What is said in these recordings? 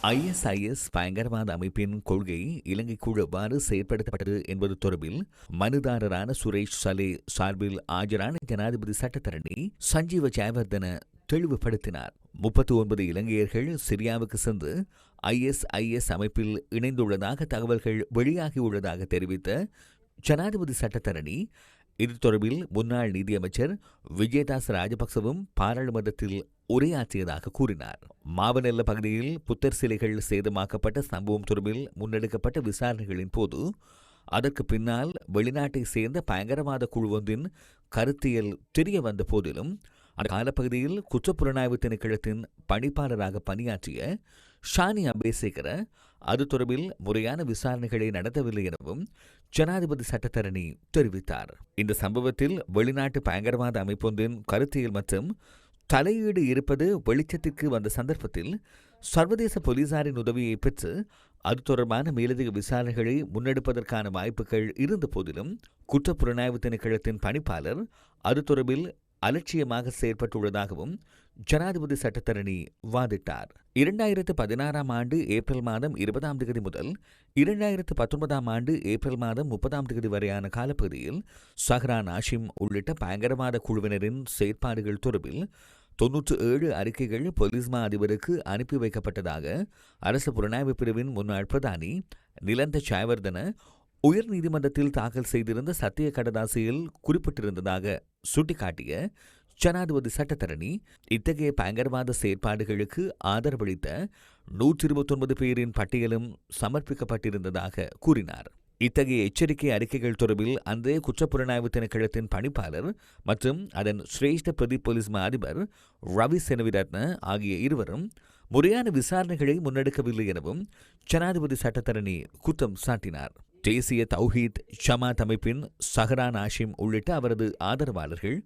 ISIS பயங்கரவாத அமைப்பின் கொள்கை இலங்கைக்குள் எவ்வாறு செயற்படுத்தப்பட்டது என்பது தொடர்பில் மனுதாரரான சுரேஷ் சலே சார்பில் ஆஜரான ஜனாதிபதி சட்டத்தரணி சஞ்சீவ ஜெயவர்தன தெளிவுபடுத்தினார். 39 இலங்கையர்கள் சிரியாவுக்கு சென்று ISIS அமைப்பில் இணைந்துள்ளதாக தகவல்கள் வெளியாகியுள்ளதாக தெரிவித்த ஜனாதிபதி சட்டத்தரணி இது தொடர்பில் முன்னாள் நீதியமைச்சர் விஜயதாச ராஜபக்சவும் பாராளுமன்றத்தில் உரையாற்றியதாக கூறினார். மாவனெல்ல பகுதியில் புத்தர் சிலைகள் சேதமாக்கப்பட்ட சம்பவம் தொடர்பில் முன்னெடுக்கப்பட்ட விசாரணைகளின் போது அதற்கு பின்னால் வெளிநாட்டை சேர்ந்த பயங்கரவாத குழு ஒன்றின் கருத்தியல் தெரிய வந்த போதிலும் அந்த காலப்பகுதியில் குற்றப்புலனாய்வு திணைக்களத்தின் பணிப்பாளராக பணியாற்றிய ஷானி அபேசேகர அது தொடர்பில் முறையான விசாரணைகளை நடத்தவில்லை எனவும் ஜனாதிபதி சட்டத்தரணி தெரிவித்தார். இந்த சம்பவத்தில் வெளிநாட்டு பயங்கரவாத அமைப்பொன்றின் கருத்தியல் மற்றும் தலையீடு இருப்பது வெளிச்சத்திற்கு வந்த சந்தர்ப்பத்தில் சர்வதேச போலீசாரின் உதவியை பெற்று அது தொடர்பான மேலதிக விசாரணைகளை முன்னெடுப்பதற்கான வாய்ப்புகள் இருந்த போதிலும் குற்றப்புலனாய்வு திணைக்களத்தின் பணிப்பாளர் அது தொடர்பில் அலட்சியமாக செயற்பட்டுள்ளதாகவும் ஜனாதிபதி சட்டத்தரணி வாதிட்டார். 2016 ஆண்டு ஏப்ரல் மாதம் 20 முதல் 2019 ஆண்டு ஏப்ரல் மாதம் 30 வரையான காலப்பகுதியில் சஹ்ரான் ஆஷிம் உள்ளிட்ட பயங்கரவாத குழுவினரின் செயற்பாடுகள் தொடர்பில் 97 அறிக்கைகள் போலீஸ் மா அதிபருக்கு அனுப்பி வைக்கப்பட்டதாக அரசு புலனாய்வு பிரிவின் முன்னாள் பிரதானி நிலந்த ஜெயவர்தன உயர் நீதிமன்றத்தில் தாக்கல் செய்திருந்த சத்திய கடதாசியில் குறிப்பிட்டிருந்ததாக சுட்டிக்காட்டிய ஜனாதிபதி சட்டத்தரணி இத்தகைய பயங்கரவாத செயற்பாடுகளுக்கு ஆதரவளித்த 129 பேரின் பட்டியலும் சமர்ப்பிக்கப்பட்டிருந்ததாக கூறினார். இத்தகைய எச்சரிக்கை அறிக்கைகள் தொடர்பில் அன்றைய குற்றப்புலனாய்வு திணைக்களத்தின் பணிப்பாளர் மற்றும் அதன் சிரேஷ்ட பிரதி போலீஸ் மா அதிபர் ரவி செனவிரத்ன ஆகிய இருவரும் முறையான விசாரணைகளை முன்னெடுக்கவில்லை எனவும் ஜனாதிபதி சட்டத்தரணி குற்றம் சாட்டினார். தேசிய தௌஹீத் ஜமாத் அமைப்பின் சஹ்ரான் ஆஷிம் உள்ளிட்ட அவரது ஆதரவாளர்கள்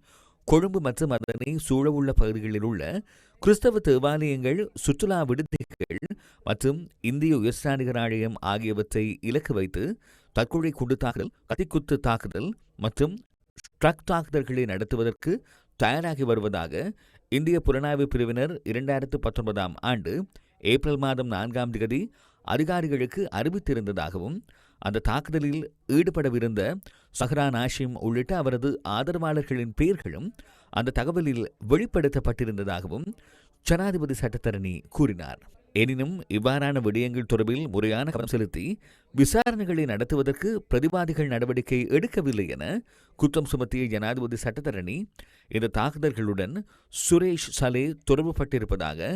கொழும்பு மற்றும் அதனை சூழவுள்ள பகுதிகளில் உள்ள கிறிஸ்தவ தேவாலயங்கள், சுற்றுலா விடுதிகள் மற்றும் இந்திய உயர்ஸ்தானிகர் ஆலயம் ஆகியவற்றை இலக்கு வைத்து தற்கொலை குண்டு தாக்குதல், கத்திக்குத்து தாக்குதல் மற்றும் ட்ரக் தாக்குதல்களை நடத்துவதற்கு தயாராகி வருவதாக இந்திய புலனாய்வு பிரிவினர் 2019 ஆண்டு ஏப்ரல் மாதம் 4 அதிகாரிகளுக்கு அறிவித்திருந்ததாகவும் அந்த தாக்குதலில் ஈடுபடவிருந்த சஹ்ரான் ஆஷிம் உள்ளிட்ட அவரது ஆதரவாளர்களின் பெயர்களும் அந்த தகவலில் வெளிப்படுத்தப்பட்டிருந்ததாகவும் ஜனாதிபதி சட்டத்தரணி கூறினார். எனினும் இவ்வாறான விடயங்கள் தொடர்பில் முறையான கவனம் செலுத்தி விசாரணைகளை நடத்துவதற்கு பிரதிவாதிகள் நடவடிக்கை எடுக்கவில்லை என குற்றம் சுமத்திய ஜனாதிபதி சட்டத்தரணி இந்த தாக்குதல்களுடன் சுரேஷ் சலே தொடர்புபட்டிருப்பதாக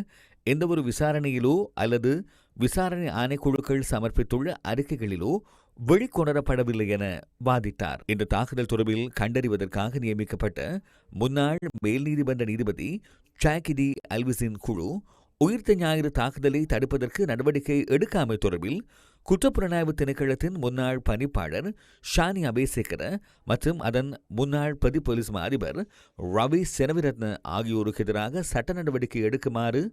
எந்தவொரு விசாரணையிலோ அல்லது விசாரணை ஆணைக்குழுக்கள் சமர்ப்பித்துள்ள அறிக்கைகளிலோ வெளிக்கொணரப்படவில்லை என வாதிட்டார். இந்த தாக்குதல் தொடர்பில் கண்டறிவதற்காக நியமிக்கப்பட்ட முன்னாள் மேல் நீதிமன்ற நீதிபதி சாகிதி அல்விஸின் குழு உயிர்த்த ஞாயிறு தாக்குதலை தடுப்பதற்கு நடவடிக்கை எடுக்காமை தொடர்பில் குற்றப்புலனாய்வு திணைக்களத்தின் முன்னாள் பணிப்பாளர் ஷானி அபேசேகர மற்றும் அதன் முன்னாள் பிரதி போலீஸ் மா அதிபர் ரவி செனவிரத்ன ஆகியோருக்கு எதிராக சட்ட நடவடிக்கை எடுக்குமாறு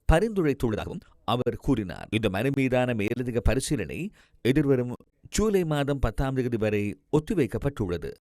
பரிந்துரைத்துள்ளதாகவும் அவர் கூறினார். இந்த மனு மீதான மேலதிக பரிசீலனை எதிர்வரும் ஜூலை மாதம் 10 வரை ஒத்திவைக்கப்பட்டுள்ளது.